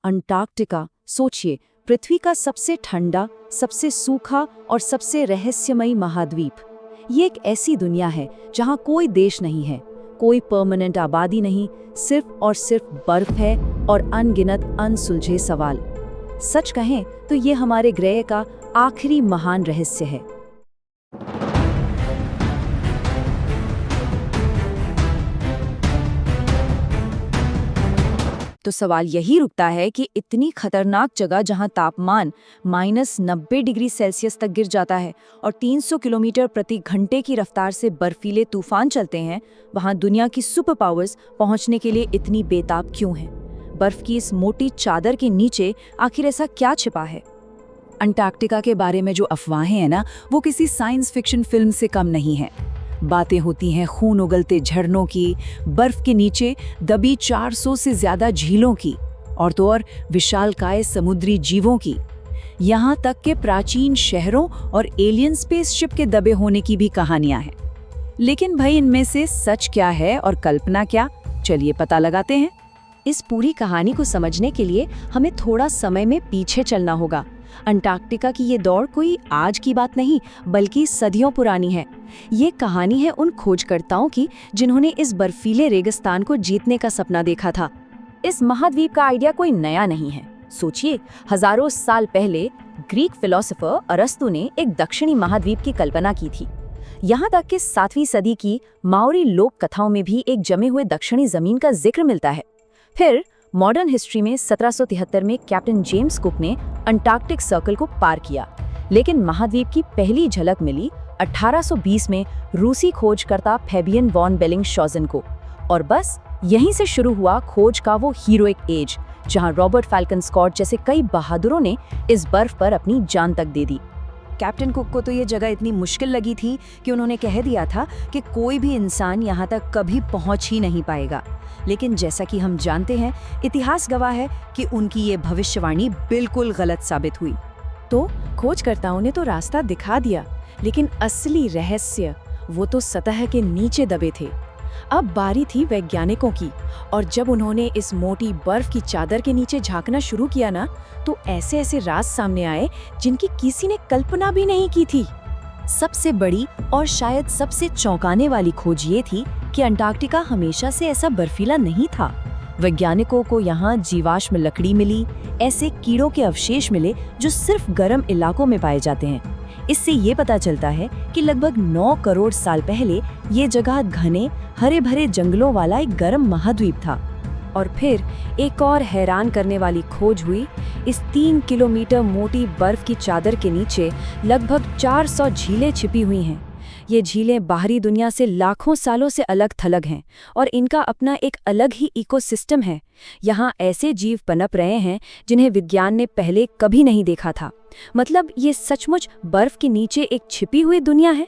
Antarctica, सोचिए, पृथ्वी का सबसे ठंडा, सबसे सूखा और सबसे रहस्यमयी महाद्वीप। ये एक ऐसी दुनिया है जहाँ कोई देश नहीं है, कोई परमानेंट आबादी नहीं, सिर्फ और सिर्फ बर्फ है और अनगिनत अनसुलझे सवाल। सच कहें तो ये हमारे ग्रह का आखिरी महान रहस्य है। तो सवाल यही रुकता है कि इतनी खतरनाक जगह जहां तापमान -90 डिग्री सेल्सियस तक गिर जाता है और 300 किलोमीटर प्रति घंटे की रफ्तार से बर्फीले तूफान चलते हैं, वहां दुनिया की सुपर पावर्स पहुंचने के लिए इतनी बेताब क्यों हैं? बर्फ की इस मोटी चादर के नीचे आखिर ऐसा क्या छिपा है? अंटार्कटिका के बारे में जो अफवाहें हैं ना, वो किसी साइंस फिक्शन फिल्म से कम नहीं है। बातें होती हैं खून उगलते झरनों की, बर्फ के नीचे दबी 400 से ज्यादा झीलों की, और तो और विशालकाय समुद्री जीवों की। यहाँ तक के प्राचीन शहरों और एलियन स्पेसशिप के दबे होने की भी कहानियां हैं। लेकिन भाई, इनमें से सच क्या है और कल्पना क्या? चलिए पता लगाते हैं। इस पूरी कहानी को समझने के लिए हमें थोड़ा समय में पीछे चलना होगा। अंटार्कटिका की ये दौड़ कोई आज की बात नहीं, बल्कि सदियों पुरानी है। ये कहानी है उन खोजकर्ताओं की जिन्होंने इस बर्फीले रेगिस्तान को जीतने का सपना देखा था। इस महाद्वीप का आइडिया कोई नया नहीं है। सोचिए, हजारों साल पहले ग्रीक फिलोसोफर अरस्तु ने एक दक्षिणी महाद्वीप की कल्पना की थी। यहाँ तक कि 7वीं सदी की माओरी लोक कथाओं में भी एक जमे हुए दक्षिणी जमीन का जिक्र मिलता है। फिर मॉडर्न हिस्ट्री में 1773 में कैप्टन जेम्स कुक ने अंटार्कटिक सर्कल को पार किया। लेकिन महाद्वीप की पहली झलक मिली 1820 में रूसी खोजकर्ता फैबियन वॉन बेलिंगशॉजन को। और बस यहीं से शुरू हुआ खोज का वो हीरोइक एज, जहां रॉबर्ट फैल्कन स्कॉट जैसे कई बहादुरों ने इस बर्फ पर अपनी जान तक दे दी। कैप्टन कुक को तो ये जगह इतनी मुश्किल लगी थी कि उन्होंने कह दिया था कि कोई भी इंसान यहाँ तक कभी पहुँच ही नहीं पाएगा। लेकिन जैसा कि हम जानते हैं, इतिहास गवाह है कि उनकी ये भविष्यवाणी बिल्कुल गलत साबित हुई। तो खोजकर्ताओं ने तो रास्ता दिखा दिया, लेकिन असली रहस्य वो तो सतह के नीचे दबे थे। अब बारी थी वैज्ञानिकों की, और जब उन्होंने इस मोटी बर्फ की चादर के नीचे झांकना शुरू किया ना, तो ऐसे ऐसे राज सामने आए जिनकी किसी ने कल्पना भी नहीं की थी। सबसे बड़ी और शायद सबसे चौंकाने वाली खोज ये थी कि अंटार्कटिका हमेशा से ऐसा बर्फीला नहीं था। वैज्ञानिकों को यहाँ जीवाश्म लकड़ी मिली, ऐसे कीड़ों के अवशेष मिले जो सिर्फ गर्म इलाकों में पाए जाते हैं। इससे ये पता चलता है कि लगभग 9 करोड़ साल पहले ये जगह घने हरे भरे जंगलों वाला एक गर्म महाद्वीप था। और फिर एक और हैरान करने वाली खोज हुई। इस 3 किलोमीटर मोटी बर्फ की चादर के नीचे लगभग 400 झीलें छिपी हुई हैं। ये झीलें बाहरी दुनिया से लाखों सालों से अलग थलग हैं और इनका अपना एक अलग ही इकोसिस्टम है। यहाँ ऐसे जीव पनप रहे हैं जिन्हें विज्ञान ने पहले कभी नहीं देखा था। मतलब ये सचमुच बर्फ के नीचे एक छिपी हुई दुनिया है।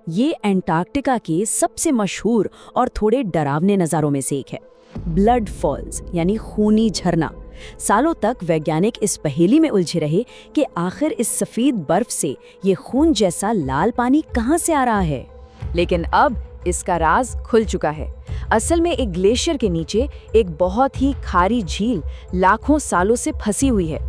ये अंटार्कटिका के सबसे मशहूर और थोड़े डरावने नज़ारों में से एक है, ब्लड फॉल्स यानी खूनी झरना। सालों तक वैज्ञानिक इस पहेली में उलझे रहे कि आखिर इस सफेद बर्फ से ये खून जैसा लाल पानी कहाँ से आ रहा है। लेकिन अब इसका राज खुल चुका है। असल में एक ग्लेशियर के नीचे एक बहुत ही खारी झील लाखों सालों से फंसी हुई है।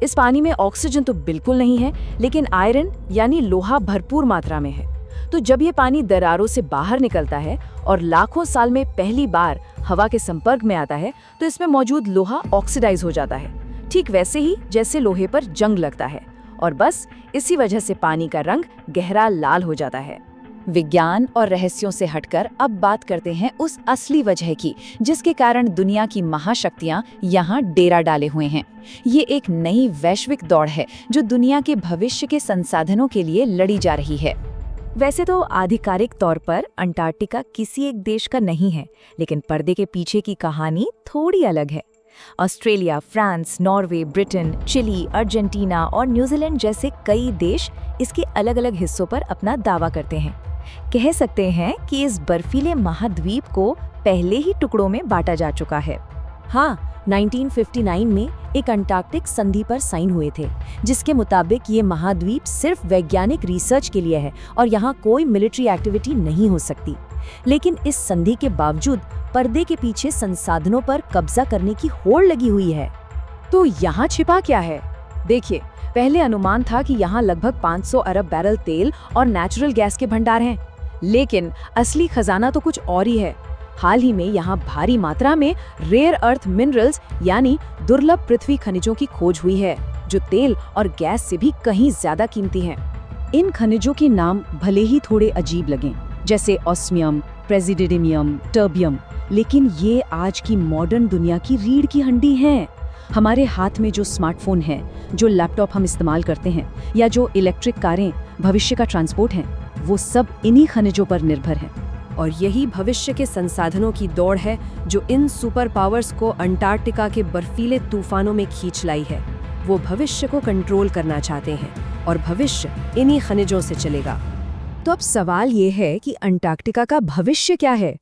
इस पानी में ऑक्सीजन तो बिल्कुल नहीं है, लेकिन आयरन यानी लोहा भरपूर मात्रा में है। तो जब ये पानी दरारों से बाहर निकलता है और लाखों साल में पहली बार हवा के संपर्क में आता है, तो इसमें मौजूद लोहा ऑक्सीडाइज हो जाता है, ठीक वैसे ही जैसे लोहे पर जंग लगता है। और बस इसी वजह से पानी का रंग गहरा लाल हो जाता है। विज्ञान और रहस्यों से हटकर अब बात करते हैं उस असली वजह की, जिसके कारण दुनिया की महाशक्तियां यहाँ डेरा डाले हुए हैं। ये एक नई वैश्विक दौड़ है जो दुनिया के भविष्य के संसाधनों के लिए लड़ी जा रही है। वैसे तो आधिकारिक तौर पर अंटार्कटिका किसी एक देश का नहीं है, लेकिन पर्दे के पीछे की कहानी थोड़ी अलग है। Australia, France, Norway, Britain, Chile, Argentina और न्यूजीलैंड जैसे कई देश इसके अलग अलग हिस्सों पर अपना दावा करते हैं। कह सकते हैं कि इस बर्फीले महाद्वीप को पहले ही टुकड़ों में बांटा जा चुका है। हाँ, 1959 में एक अंटार्कटिक संधि पर साइन हुए थे, जिसके मुताबिक ये महाद्वीप सिर्फ वैज्ञानिक रिसर्च के लिए है और यहाँ कोई मिलिट्री एक्टिविटी नहीं हो सकती। लेकिन इस संधि के बावजूद पर्दे के पीछे संसाधनों पर कब्जा करने की होड़ लगी हुई है। तो यहाँ छिपा क्या है? देखिए, पहले अनुमान था कि यहाँ लगभग 500 अरब बैरल तेल और नेचुरल गैस के भंडार हैं, लेकिन असली खजाना तो कुछ और ही है। हाल ही में यहाँ भारी मात्रा में रेयर अर्थ मिनरल्स यानी दुर्लभ पृथ्वी खनिजों की खोज हुई है, जो तेल और गैस से भी कहीं ज्यादा कीमती हैं। इन खनिजों के नाम भले ही थोड़े अजीब लगें, जैसे ऑस्मियम, प्रेसिडियम, टर्बियम, लेकिन ये आज की मॉडर्न दुनिया की रीढ़ की हड्डी हैं। हमारे हाथ में जो स्मार्टफोन है, जो लैपटॉप हम इस्तेमाल करते हैं, या जो इलेक्ट्रिक कारें भविष्य का ट्रांसपोर्ट हैं, वो सब इन्हीं खनिजों पर निर्भर हैं। और यही भविष्य के संसाधनों की दौड़ है जो इन सुपर पावर्स को अंटार्कटिका के बर्फीले तूफानों में खींच लाई है। वो भविष्य को कंट्रोल करना चाहते हैं और भविष्य इन्हीं खनिजों से चलेगा। तो अब सवाल ये है कि अंटार्कटिका का भविष्य क्या है?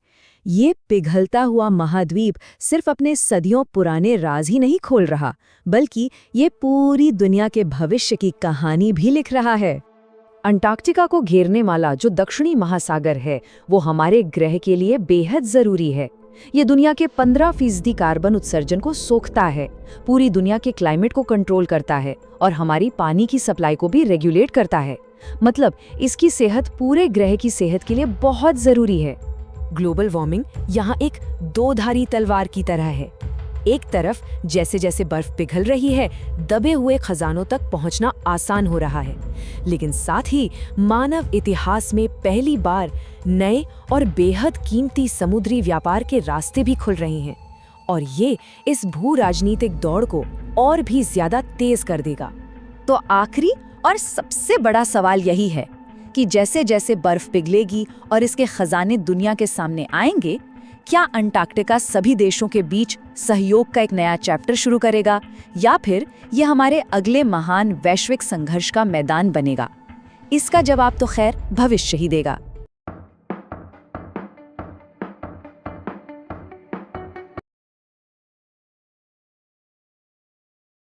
ये पिघलता हुआ महाद्वीप सिर्फ अपने सदियों पुराने राज ही नहीं खोल रहा, बल्कि ये पूरी दुनिया के भविष्य की कहानी भी लिख रहा है। अंटार्कटिका को घेरने वाला जो दक्षिणी महासागर है, वो हमारे ग्रह के लिए बेहद जरूरी है। ये दुनिया के 15% कार्बन उत्सर्जन को सोखता है, पूरी दुनिया के क्लाइमेट को कंट्रोल करता है और हमारी पानी की सप्लाई को भी रेगुलेट करता है। मतलब इसकी सेहत पूरे ग्रह की सेहत के लिए बहुत जरूरी है। ग्लोबल वार्मिंग यहाँ एक दो-धारी तलवार की तरह है। एक तरफ जैसे जैसे बर्फ पिघल रही है, दबे हुए खजानों तक पहुंचना आसान हो रहा है, लेकिन साथ ही मानव इतिहास में पहली बार नए और बेहद कीमती समुद्री व्यापार के रास्ते भी खुल रहे हैं, और ये इस भू राजनीतिक दौड़ को और भी ज्यादा तेज कर देगा। तो आखिरी और सबसे बड़ा सवाल यही है कि जैसे जैसे बर्फ पिघलेगी और इसके खजाने दुनिया के सामने आएंगे, क्या अंटार्कटिका सभी देशों के बीच सहयोग का एक नया चैप्टर शुरू करेगा, या फिर यह हमारे अगले महान वैश्विक संघर्ष का मैदान बनेगा? इसका जवाब तो खैर भविष्य ही देगा।